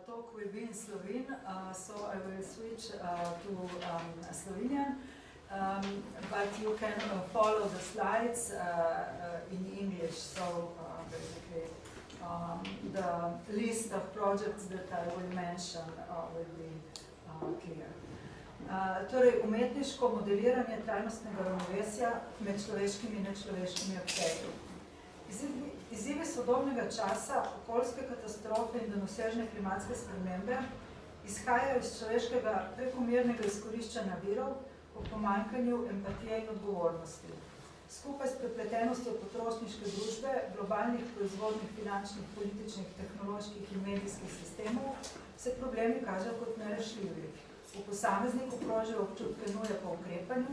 talk will be in Slovene, so I will switch to Slovenian, but you can follow the slides in English, so basically the list of projects that I will mention will be clear. Torej, umetniško modeliranje trajnostnega ravnovesja med človeškimi in nečloveškimi obsegi. Izzivi sodobnega časa, okoljske katastrofe in daljnosežne klimatske spremembe izhajajo iz človeškega prekomernega izkoriščanja virov po pomanjkanju empatije in odgovornosti. Skupaj s prepletenostjo potrošniške družbe, globalnih proizvodnih, finančnih, političnih, tehnoloških in medijskih sistemov se problemi kažejo kot nerešljivi. V posamezniku krožijo občutke nuje po ukrepanju,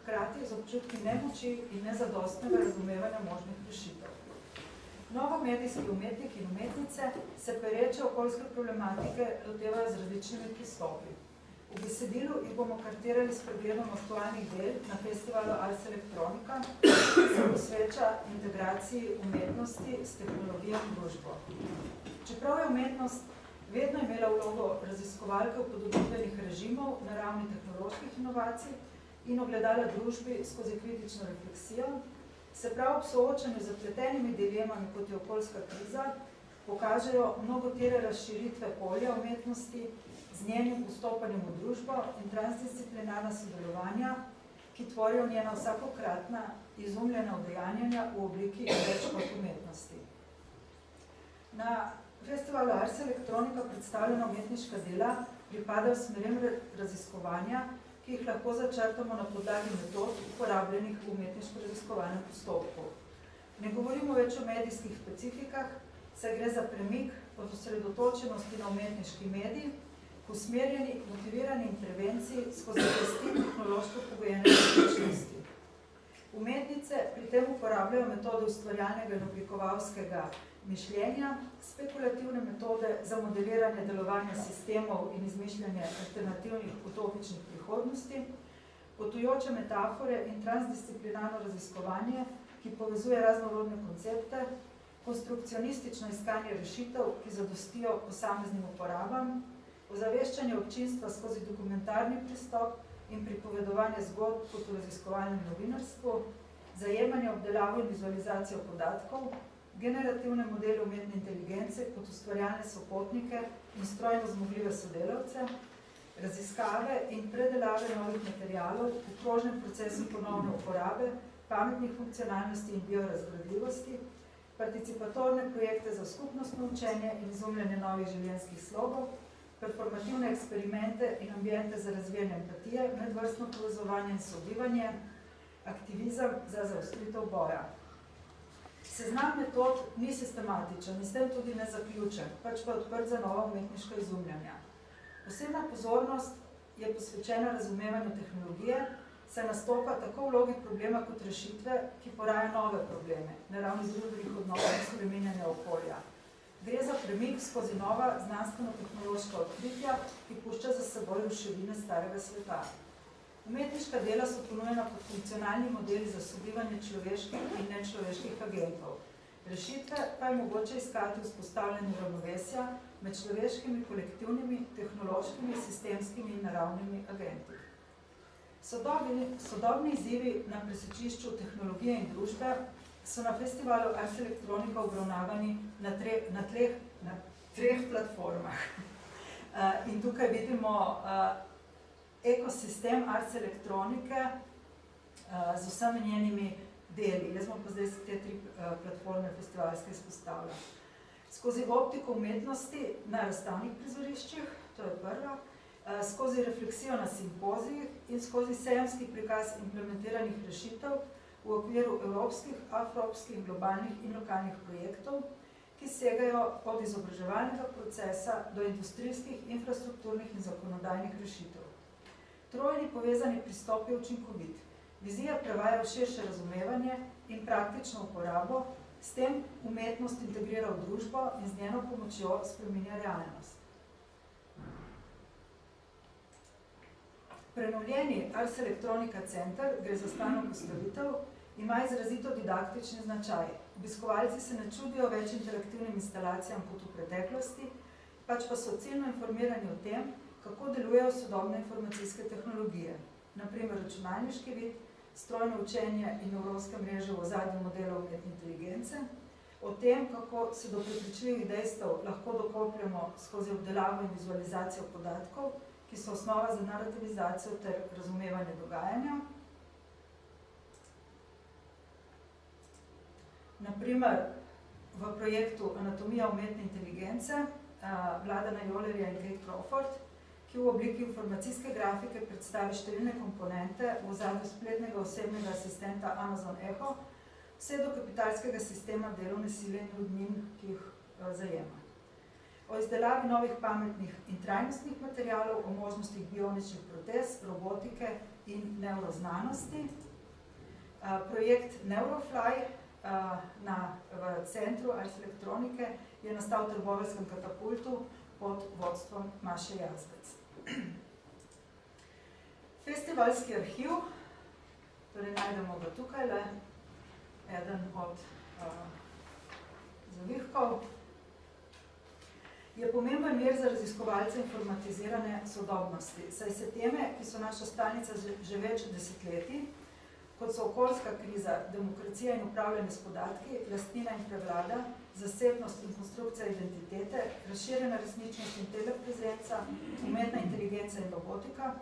hkrati z občutki nemoči in nezadostnega razumevanja možnih rešitev. Novomedijski umetniki in umetnice se pereče okoljske problematike lotevajo z različnimi pristopi. V besedilu jih bomo kartirali s pregledom aktualnih del na festivalu Ars Electronica, ki se posveča integraciji umetnosti s tehnologijo in družbo. Čeprav je umetnost vedno imela vlogo raziskovalke upodobitvenih režimov na ravni tehnoloških inovacij in ogledala družbi skozi kritično refleksijo, se prav ob soočanju z zapletenimi dilemami, kot je okoljska kriza, pokažejo mnogotere razširitve polja umetnosti z njenim vstopanjem v družbo in transdisciplinarna sodelovanja, ki tvorijo njena vsakokratna izumljena udejanjanja v obliki več kot umetnosti. Na festivalu Ars Electronica predstavljena umetniška dela pripadajo smerem raziskovanja, ki jih lahko začrtamo na podlagi metod uporabljenih v umetniško-raziskovalnem postopku. Ne govorimo več o medijskih specifikah, saj gre za premik od osredotočenosti na umetniški medij k usmerjeni, motivirani intervenciji skozi vesti tehnološko pogojene različnosti. Umetnice pri tem uporabljajo metode ustvarjalnega in oblikovalskega mišljenja, spekulativne metode za modeliranje delovanja sistemov in izmišljanje alternativnih utopičnih prihodnosti, potujoče metafore in transdisciplinarno raziskovanje, ki povezuje raznorodne koncepte, konstrukcionistično iskanje rešitev, ki zadostijo posameznim uporabam, ozaveščanje občinstva skozi dokumentarni pristop in pripovedovanje zgodb kot v raziskovalnem novinarstvu, zajemanje obdelavo in vizualizacijo podatkov, generativne modele umetne inteligence kot ustvarjalne sopotnike in strojno zmogljive sodelavce, raziskave in predelave novih materialov v krožnem procesu ponovne uporabe, pametnih funkcionalnosti in biorazgradljivosti, participatorne projekte za skupnostno učenje in izumljanje novih življenjskih slogov, performativne eksperimente in ambijente za razvijanje empatije, medvrstno povezovanje in sobivanje, aktivizem za zaostritev boja. Seznam metod ni sistematičen in s tem tudi ne zaključen, pač pa odprt za nova umetniška izumljanja. Posebna pozornost je posvečena razumevanju tehnologije, saj nastopa tako vlogi problema kot rešitve, ki poraja nove probleme, na ravni družbenih odnosov in spreminjanja okolja. Gre za premik skozi nova znanstveno-tehnološka odkritja, ki pušča za seboj ruševine starega sveta. Umetniška dela so ponujena kot funkcionalni modeli za sobivanje človeških in nečloveških agentov. Rešitve pa je mogoče iskati v vzpostavljanju ravnovesja med človeškimi, kolektivnimi, tehnološkimi, sistemskimi in naravnimi agenti. Sodobni izzivi na presečišču tehnologije in družbe so na festivalu Ars Electronica obravnavani na treh platformah. In tukaj vidimo ekosistem Ars Electronice z vsemi njenimi deli. Jaz bom pa zdaj te tri platforme festivalske izpostavila. Skozi optiko umetnosti na razstavnih prizoriščih, to je prva, skozi refleksijo na simpozijih in skozi sejemski prikaz implementiranih rešitev v okviru evropskih, afroevropskih, globalnih in lokalnih projektov, ki segajo od izobraževalnega procesa do industrijskih, infrastrukturnih in zakonodajnih rešitev. Trojni povezani pristop je učinkovit. Vizija prevaja v širše razumevanje in praktično uporabo, s tem umetnost integrira v družbo in z njeno pomočjo spreminja realnost. Prenovljeni Ars Electronica Center, gre za stalno postavitev, ima izrazito didaktični značaj. Obiskovalci se ne čudijo več interaktivnim instalacijam kot v preteklosti, pač pa so ciljno informirani o tem, kako delujejo sodobne informacijske tehnologije, naprimer računalniški vid, strojno učenje in nevronske mreže v ozadju modelov umetne inteligence, o tem, kako se do prepričljivih dejstev lahko dokopljamo skozi obdelavo in vizualizacijo podatkov, ki so osnova za narativizacijo ter razumevanje dogajanja. Naprimer, v projektu Anatomija umetne inteligence Vladana Jolerja in Kate Crawford, ki v obliki informacijske grafike predstavi številne komponente v ozadju spletnega osebnega asistenta Amazon Echo, vse do kapitalskega sistema delovne sile in rudnin, ki jih zajema. O izdelavi novih pametnih in trajnostnih materialov, o možnostih bioničnih protez, robotike in neuroznanosti. Projekt Neurofly v centru Ars Elektronike je nastal v trboveljskem katapultu pod vodstvom Maše Jazbec. Festivalski arhiv, torej najdemo ga tukaj le, eden od zavihkov, je pomemben vir za raziskovalce informatizirane sodobnosti, saj se teme, ki so naša stalnica že več desetletij, kot so okoljska kriza, demokracija in upravljanje s podatki, lastnina in prevlada, zasebnost in konstrukcija identitete, razširjena resničnost in teleprezenca, umetna inteligenca in robotika,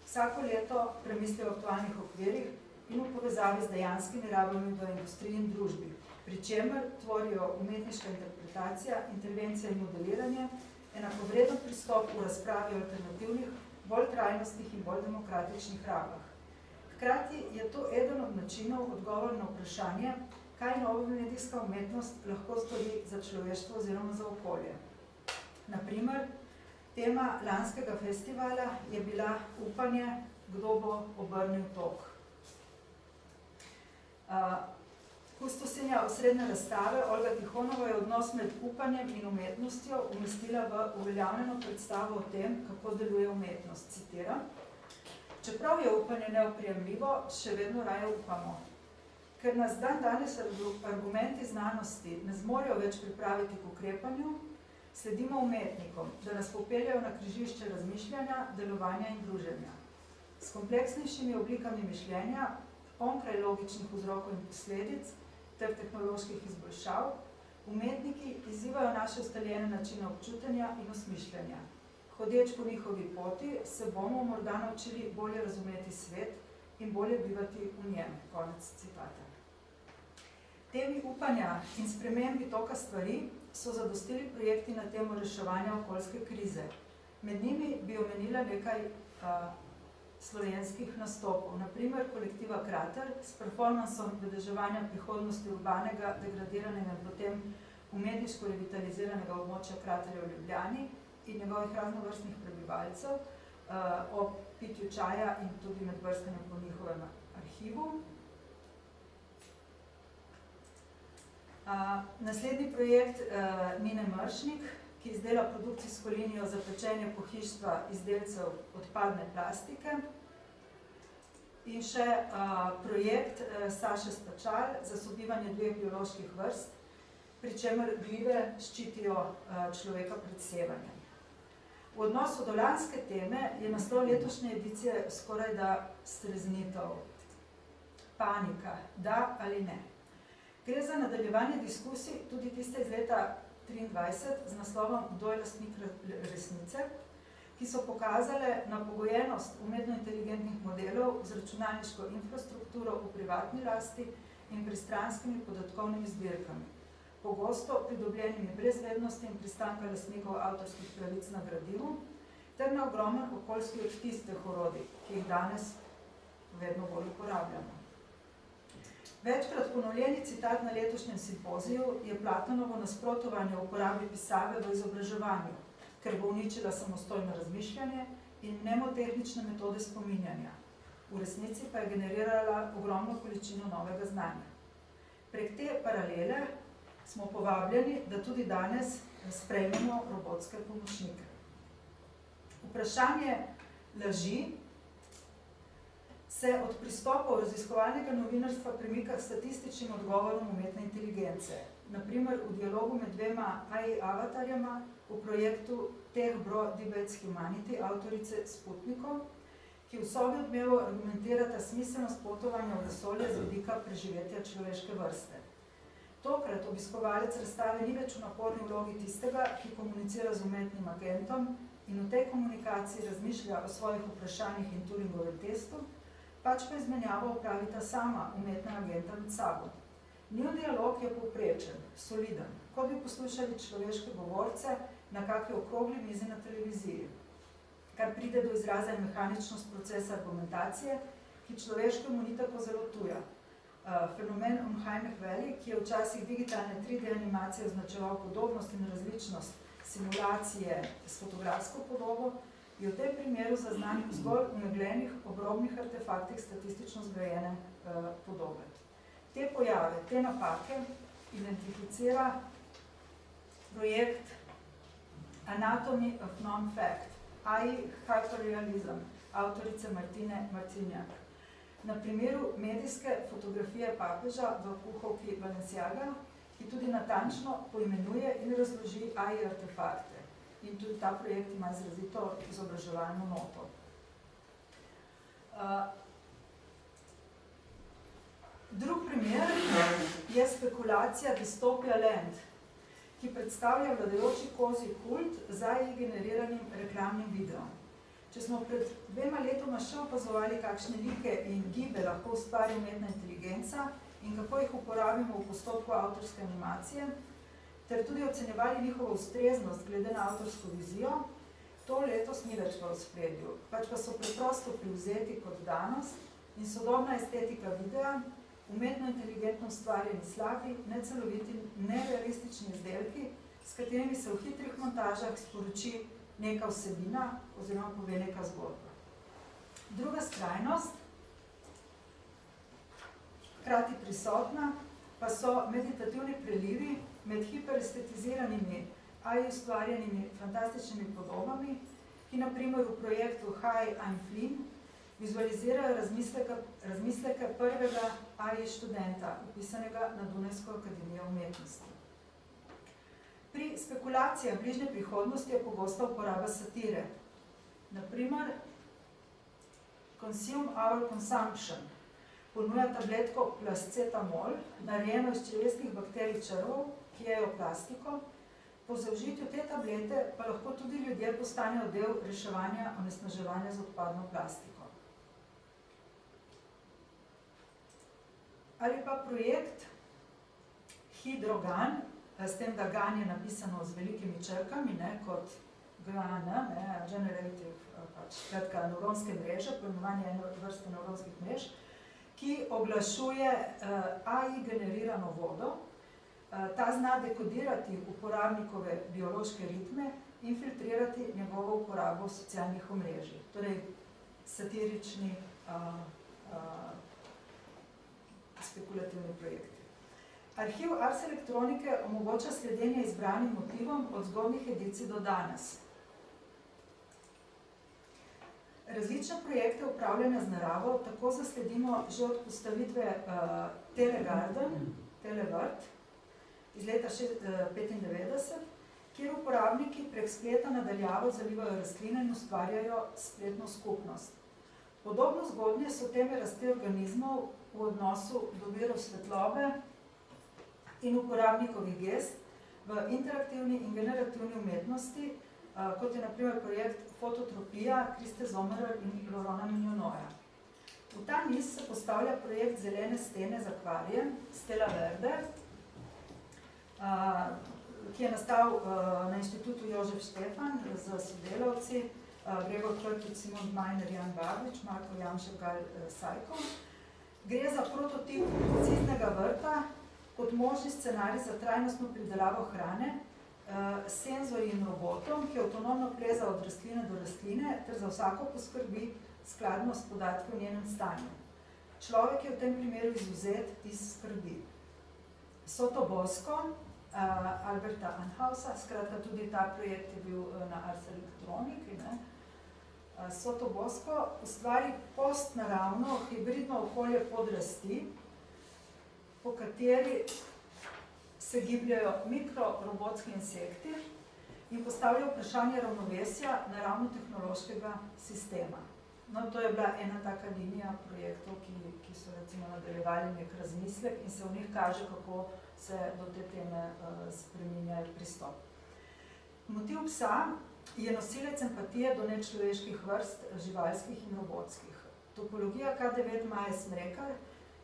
vsako leto premislijo o aktualnih okvirih in v povezavi z dejanskimi rabami v industriji in družbi, pri čemer tvorijo umetniška interpretacija, intervencija in modeliranje, enakovreden pristop v razpravi o alternativnih, bolj trajnostnih in bolj demokratičnih rabah. Hkrati je to eden od načinov odgovor na vprašanje, kaj nova medijska umetnost lahko stori za človeštvo oziroma za okolje. Naprimer, tema lanskega festivala je bila upanje, kdo bo obrnil tok. Kustosinja osrednje razstave Olga Tihonova je odnos med upanjem in umetnostjo umestila v uveljavljeno predstavo o tem, kako deluje umetnost. Citiram: Čeprav je upanje neoprijemljivo, še vedno raje upamo. Ker nas danes argumenti znanosti ne zmorejo več pripraviti k ukrepanju, sledimo umetnikom, da nas popeljajo na križišče razmišljanja, delovanja in druženja. S kompleksnejšimi oblikami mišljenja, onkraj logičnih vzrokov in posledic ter tehnoloških izboljšav, umetniki izzivajo naše ustaljene načine občutenja in osmišljanja. Hodeč po njihovi poti, se bomo morda naučili bolje razumeti svet in bolje bivati v njem. Konec citata. Temi upanja in spremembi toka stvari so zadostili projekti na temo reševanja okoljske krize. Med njimi bi omenila nekaj slovenskih nastopov, naprimer kolektiva Krater s performansom vedeževanja prihodnosti urbanega, degradiranega in potem umetniško revitaliziranega območja Kraterja v Ljubljani in njegovih raznovrstnih prebivalcev, o pitju čaja in tudi med brskanjem po njihovem arhivu. Naslednji projekt Nine Mršnik, ki izdela produkcijsko linijo za pečenje pohištva izdelcev odpadne plastike. In še projekt Saše Spačal za sobivanje dveh bioloških vrst, pri čemer glive ščitijo človeka pred sevanjem. V odnosu do lanske teme je naslov letošnje edicije skoraj da streznitev. Panika, da ali ne. Gre za nadaljevanje diskusij, tudi tiste iz leta 2023, z naslovom Kdo je lastnik resnice, ki so pokazale na pogojenost umetno inteligentnih modelov z računalniško infrastrukturo v privatni lasti in pristranskimi podatkovnimi zbirkami, pogosto pridobljenimi brez vednosti in pristanka lastnikov avtorskih pravic na gradivu, ter na ogromen okoljski odtis teh orodij, ki jih danes vedno bolj uporabljamo. Večkrat ponovljeni citat na letošnjem simpoziju je Platonovo nasprotovanje uporabi pisave v izobraževanju, ker bo uničila samostojno razmišljanje in mnemotehnične metode spominjanja. V resnici pa je generirala ogromno količino novega znanja. Prek te paralele smo povabljeni, da tudi danes sprejmemo robotske pomočnike. Vprašanje laži se od pristopov raziskovalnega novinarstva premika k statističnim odgovorom umetne inteligence. naprimer v dialogu med dvema AI avatarjama v projektu Tech Bro Debates Humanity avtorice Sputnikov, ki v sobi odmevu argumentirata smiselnost potovanja v vesolje z vidika preživetja človeške vrste. Tokrat obiskovalec razstave ni več v naporni vlogi tistega, ki komunicira z umetnim agentom in v tej komunikaciji razmišlja o svojih vprašanjih in Turingovem testu, pač pa izmenjavo opravita sama umetna agenta med sabo. Njun dialog je povprečen, soliden, kot bi poslušali človeške govorce na kakšni okrogli mizi na televiziji, kar pride do izraza in mehaničnost procesa argumentacije, ki človeškemu ni tako zelo tuja. Fenomen Unheimlich Valley, ki je včasih digitalne 3D animacije označeval podobnost in različnost simulacije s fotografsko podobo, je v tem primeru zaznan zgolj v meglenih, obrobnih artefaktih statistično zgrajene podobe. Te pojave, te napake identificira projekt Anatomy of Non-Fact, AI Hyperrealism, avtorice Martine Marcinjak. Na primeru medijske fotografije papeža v kuhovki Balenciaga, ki tudi natančno poimenuje in razloži AI artefakte. In tudi ta projekt ima izrazito izobraževalno noto. Drug primer je spekulacija Dystopia Land, ki predstavlja vladajoči kozji kult za generiranim reklamnim videom. Če smo pred 2 letoma še opazovali, kakšne like in gibe lahko ustvari umetna inteligenca in kako jih uporabimo v postopku avtorske animacije, ter tudi ocenjevali njihovo ustreznost glede na avtorsko vizijo, to letos ni več v ospredju, pač pa so preprosto privzeti kot danost in sodobna estetika videa, umetno inteligentno ustvarjeni slabi, neceloviti, nerealistični izdelki, s katerimi se v hitrih montažah sporoči neka vsebina oziroma pove neka zgodba. Druga skrajnost, hkrati prisotna, pa so meditativni prelivi med hiperestetiziranimi AI ustvarjenimi fantastičnimi podobami, ki na primer v projektu Hi, I'm Flynn vizualizirajo razmisleke prvega AI študenta, upisanega na Dunajsko akademijo umetnosti. Pri spekulacijah bližnje prihodnosti je pogosta uporaba satire. Naprimer, Consume Our Consumption ponuja tabletko plascetamol, narejeno iz črevesnih bakterij črvov, ki jejo plastiko. Po zaužitju te tablete pa lahko tudi ljudje postanejo del reševanja onesnaževanja z odpadno plastiko. Ali pa projekt Hydrogan, s tem, da GAN je napisano z velikimi črkami, kot GAN, Generative, skratka, nevronske mreže, pojmovanje ene vrste nevronskih mrež, ki oglašuje AI generirano vodo. Ta zna dekodirati uporabnikove biološke ritme in filtrirati njegovo uporabo v socialnih omrežjih. Torej, satirični spekulativni projekti. Arhiv Ars Elektronike omogoča sledenje izbranim motivom od zgodnjih edicij do danes. Različne projekte upravljanja z naravo tako zasledimo že od postavitve Telegarden, Televrt, iz leta 1995, kjer uporabniki prek spleta nadaljavo zalivajo rastline in ustvarjajo spletno skupnost. Podobno zgodnje so teme rasti organizmov v odnosu do virov svetlobe in uporabnikovih gest v interaktivni in generativni umetnosti, kot je na primer projekt Fototropija Kriste Zomerer in Lorona Mignonoja. V ta niz se postavlja projekt Zelene stene z akvarijem, Stella Verde, ki je nastal na Inštitutu Jožef Štefan z sodelavci, Gregor Krkič, Simon Majner, Jan Babič, Marko Janšek, Gal Sajko. Gre za prototip preciznega vrta kot možni scenarij za trajnostno pridelavo hrane, senzorji in robotom, ki avtonomno pleza od rastline do rastline, ter za vsako poskrbi skladno s podatki o njenem stanju. Človek je v tem primeru izvzet iz skrbi. Sotobosko, Alberta Anhausa, skratka tudi ta projekt je bil na Ars Elektroniki, Sotobosko ustvari postnaravno hibridno okolje podrasti, po kateri se gibljajo mikrorobotski insekti in postavljajo vprašanje ravnovesja naravno-tehnološkega sistema. No, to je bila ena taka linija projektov, ki so recimo nadaljevali nek razmislek in se v njih kaže, kako se do te teme spreminja pristop. Motiv psa je nosilec empatije do nečloveških vrst, živalskih in robotskih. Topologija K9 Maje Smrekar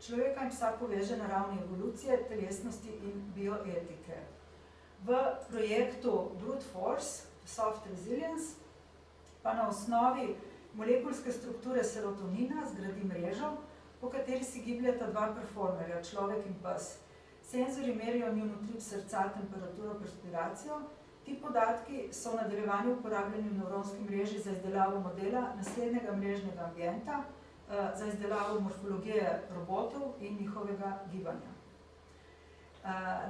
človeka in psa poveže na ravni evolucije, telesnosti in bioetike. V projektu Brute Force, Soft Resilience, pa na osnovi molekulske strukture serotonina zgradi mrežo, po kateri si gibljata dva performerja, človek in pes. Senzori merijo njun utrip srca, temperaturo, perspiracijo. Ti podatki so v nadaljevanju uporabljeni v nevronski mreži za izdelavo modela naslednjega mrežnega ambienta, za izdelavo morfologije robotov in njihovega gibanja.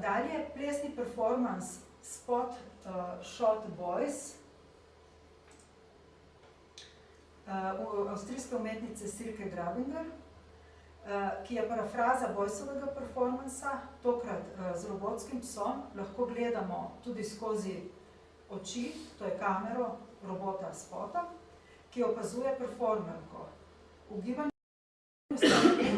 Dalje, plesni performance Spot Shot Boys, avstrijske umetnice Silke Grabinger, ki je parafraza Boysovega performansa, tokrat z robotskim psom, lahko gledamo tudi skozi oči, to je kamero robota Spota, ki opazuje performerko. V gibanju sta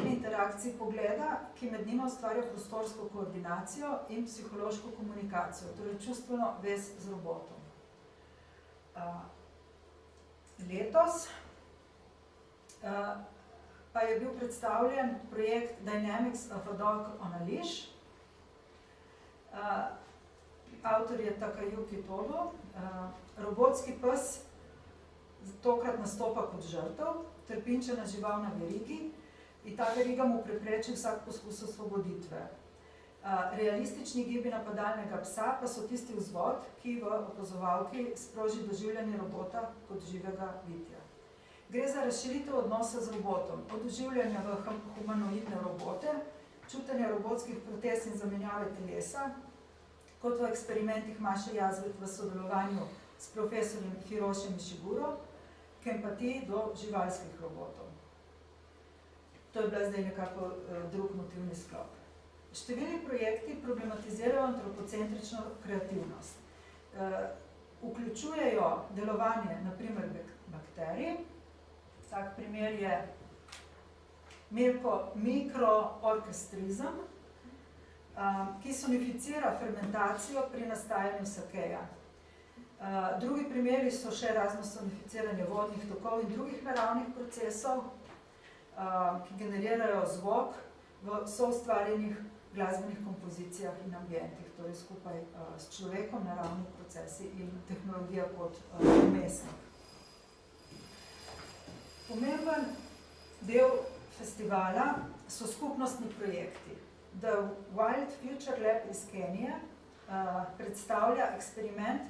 interakciji pogleda, ki med njima ustvarja prostorsko koordinacijo in psihološko komunikacijo, torej čustveno vez z robotom. Letos pa je bil predstavljen projekt Dynamics of a Dog on a Leash. Avtor je Takayuki Todo. Robotski pes tokrat nastopa kot žrtev, trpinčena žival na verigi in ta veriga mu prepreči vsak poskus osvoboditve. Realistični gibi napadalnega psa pa so tisti vzvod, ki v opazovalki sproži doživljanje robota kot živega bitja. Gre za razširitev odnosa z robotom, od doživljanja v humanoidne robote, čutenja robotskih protez in zamenjave telesa, kot v eksperimentih Maše Jazvet v sodelovanju s profesorjem Hirošem Ishiguro, k empatiji do živalskih robotov. To je bila zdaj nekako drug motivni sklop. Številni projekti problematizirajo antropocentrično kreativnost. Vključujejo delovanje, na primer, bakterij. Tak primer je mikroorkestrizem, ki sonificira fermentacijo pri nastajanju sakeja. Drugi primeri so še razno sonificiranje vodnih tokov in drugih naravnih procesov, ki generirajo zvok v soustvarjenih glasbenih kompozicijah in ambientih, torej skupaj s človekom, naravni procesi in tehnologija kot vmesnik. Pomemben del festivala so skupnostni projekti. The Wild Future Lab iz Kenije predstavlja eksperiment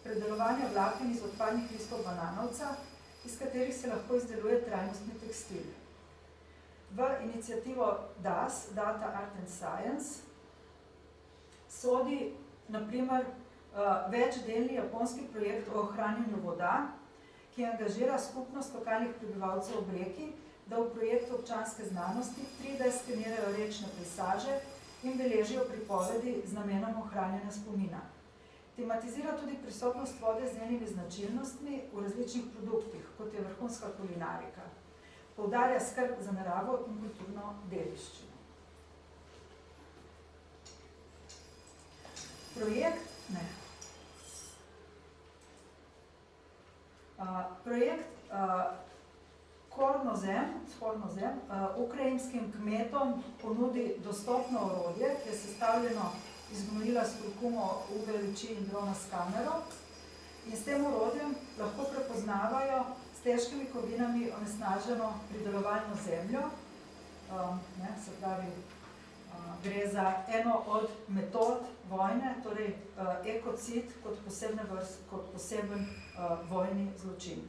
predelovanja vlaken iz odpadnih listov bananovca, iz katerih se lahko izdeluje trajnostni tekstil. V inicijativo DAS, Data, Art and Science, sodi, na primer, večdelni japonski projekt o ohranjanju voda, ki angažira skupnost lokalnih prebivalcev ob reki, da v projektu občanske znanosti 3D skenirajo rečne pejsaže in beležijo pripovedi z namenom ohranjanja spomina. Tematizira tudi prisotnost vode z njenimi značilnostmi v različnih produktih, kot je vrhunska kulinarika. Poudarja skrb za naravo in kulturno dediščino. Projekt Hornozem ukrajinskim kmetom ponudi dostopno orodje, ki je sestavljeno iz gnojila s kurkumo, UV luči in drona s kamero, in s tem orodjem lahko prepoznavajo s težkimi kovinami onesnaženo pridelovalno zemljo. Se pravi, gre za eno od metod vojne, torej ekocid kot poseben vojni zločin.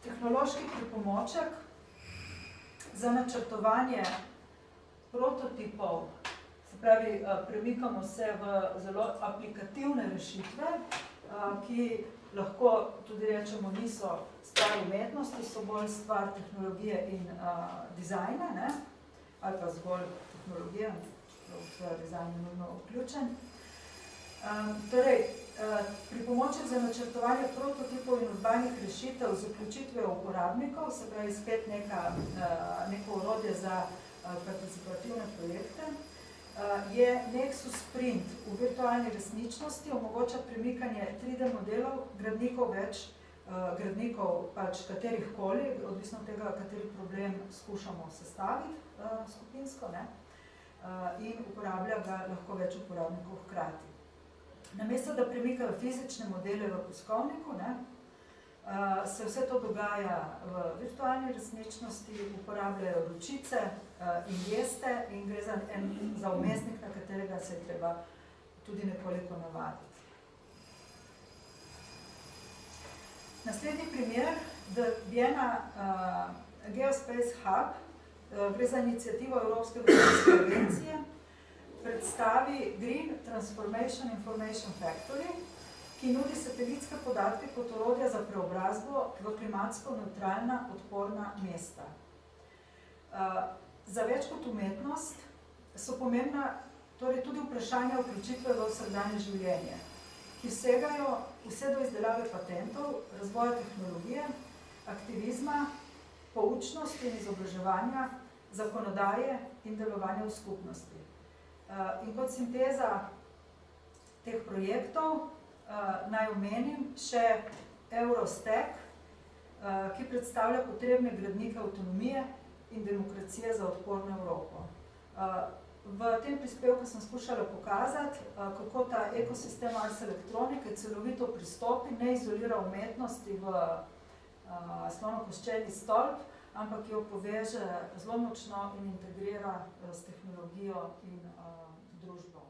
Tehnološki pripomoček za načrtovanje prototipov, se pravi, premikamo se v zelo aplikativne rešitve, ki lahko tudi rečemo, niso stvar umetnosti, so bolj stvar tehnologije in dizajna, ne? Ali pa zgolj tehnologija, v dizajn je nujno vključen. Torej, pripomoček za načrtovanje prototipov in urbanih rešitev z vključitvijo uporabnikov, se pravi spet neko orodje za participativne projekte, je Nexus Print v virtualni resničnosti, omogoča premikanje 3D modelov, gradnikov pač katerihkoli, odvisno od tega, kateri problem skušamo sestaviti skupinsko, ne? In uporablja ga lahko več uporabnikov hkrati. Namesto, da premikajo fizične modele v peskovniku, ne, se vse to dogaja v virtualni resničnosti, uporabljajo ročice in geste in gre za vmesnik, na katerega se je treba tudi nekoliko navaditi. Naslednji primer, Vienna Geospace Hub, gre za inicijativo Evropske gospodarske agencije, predstavi Green Transformation Information Factory, ki nudi satelitske podatke kot orodja za preobrazbo v klimatsko nevtralna, odporna mesta. Za več kot umetnost so pomembna torej tudi vprašanja vključitve v vsakdanje življenje, ki vsegajo vse do izdelave patentov, razvoja tehnologije, aktivizma, poučnosti in izobraževanja, zakonodaje in delovanja v skupnosti. In kot sinteza teh projektov naj omenim še Eurostack, ki predstavlja potrebne gradnike avtonomije in demokracije za odporno Evropo. V tem prispevku sem skušala pokazati, kako ta ekosistem Ars Electronicae celovito pristopi, ne izolira umetnosti v slonokoščeni stolp, ampak jo poveže zelo močno in integrira s tehnologijo in družbo.